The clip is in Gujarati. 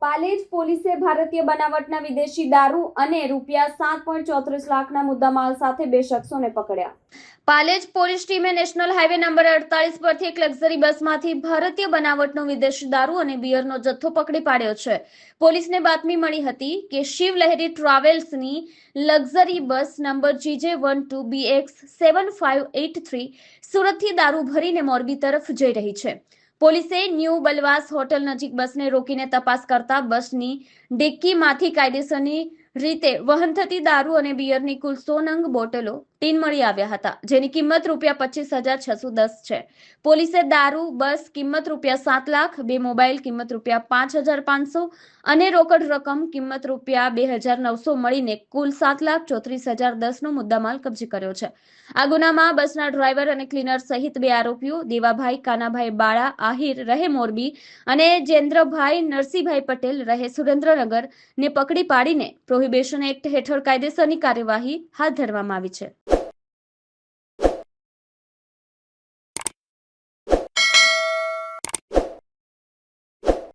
પાલેજ પોલીસે ભારતીય બનાવટના વિદેશી દારૂ અને ₹7.34 લાખના મુદ્દામાલ સાથે 2 શખ્સોને પકડ્યા. પાલેજ પોલીસ ટીમે નેશનલ હાઈવે નંબર 48 પરથી એક લક્ઝરી બસમાંથી ભારતીય બનાવટનો વિદેશી દારૂ અને બિયરનો જથ્થો પકડી પાડ્યો છે. પોલીસને બાતમી મળી હતી કે શિવ લહેરી ટ્રાવેલ્સની લક્ઝરી બસ નંબર GJ12BX7583 સુરતથી દારૂ ભરીને મોરબી તરફ જઈ રહી છે. પોલીસે ન્યૂ બલવાસ હોટલ નજીક બસને રોકીને તપાસ કરતા બસની ડિક્કીમાંથી કાયદેસરની રીતે વહન થતી દારૂ અને બિયરની કુલ 100 નંગ બોટલો ટીન મળી આવ્યા હતા, જેની કિંમત ₹25,610 છે. પોલીસે દારૂ, બસ કિંમત ₹7 લાખ, 2 મોબાઈલ કિંમત ₹5,500 અને રોકડ રકમ કિંમત ₹2,900 મળીને કુલ ₹7,34,010 નો મુદ્દામાલ કબજે કર્યો છે. આ ગુનામાં બસના ડ્રાઈવર અને ક્લીનર સહિત 2 આરોપીઓ દેવાભાઈ કાનાભાઈ બાળા આહિર રહે મોરબી અને જેન્દ્રભાઈ નરસિંહભાઈ પટેલ રહે સુરેન્દ્રનગર ને પકડી પાડીને પ્રોહિબિશન એક્ટ હેઠળ કાયદેસરની કાર્યવાહી હાથ ધરવામાં આવી છે.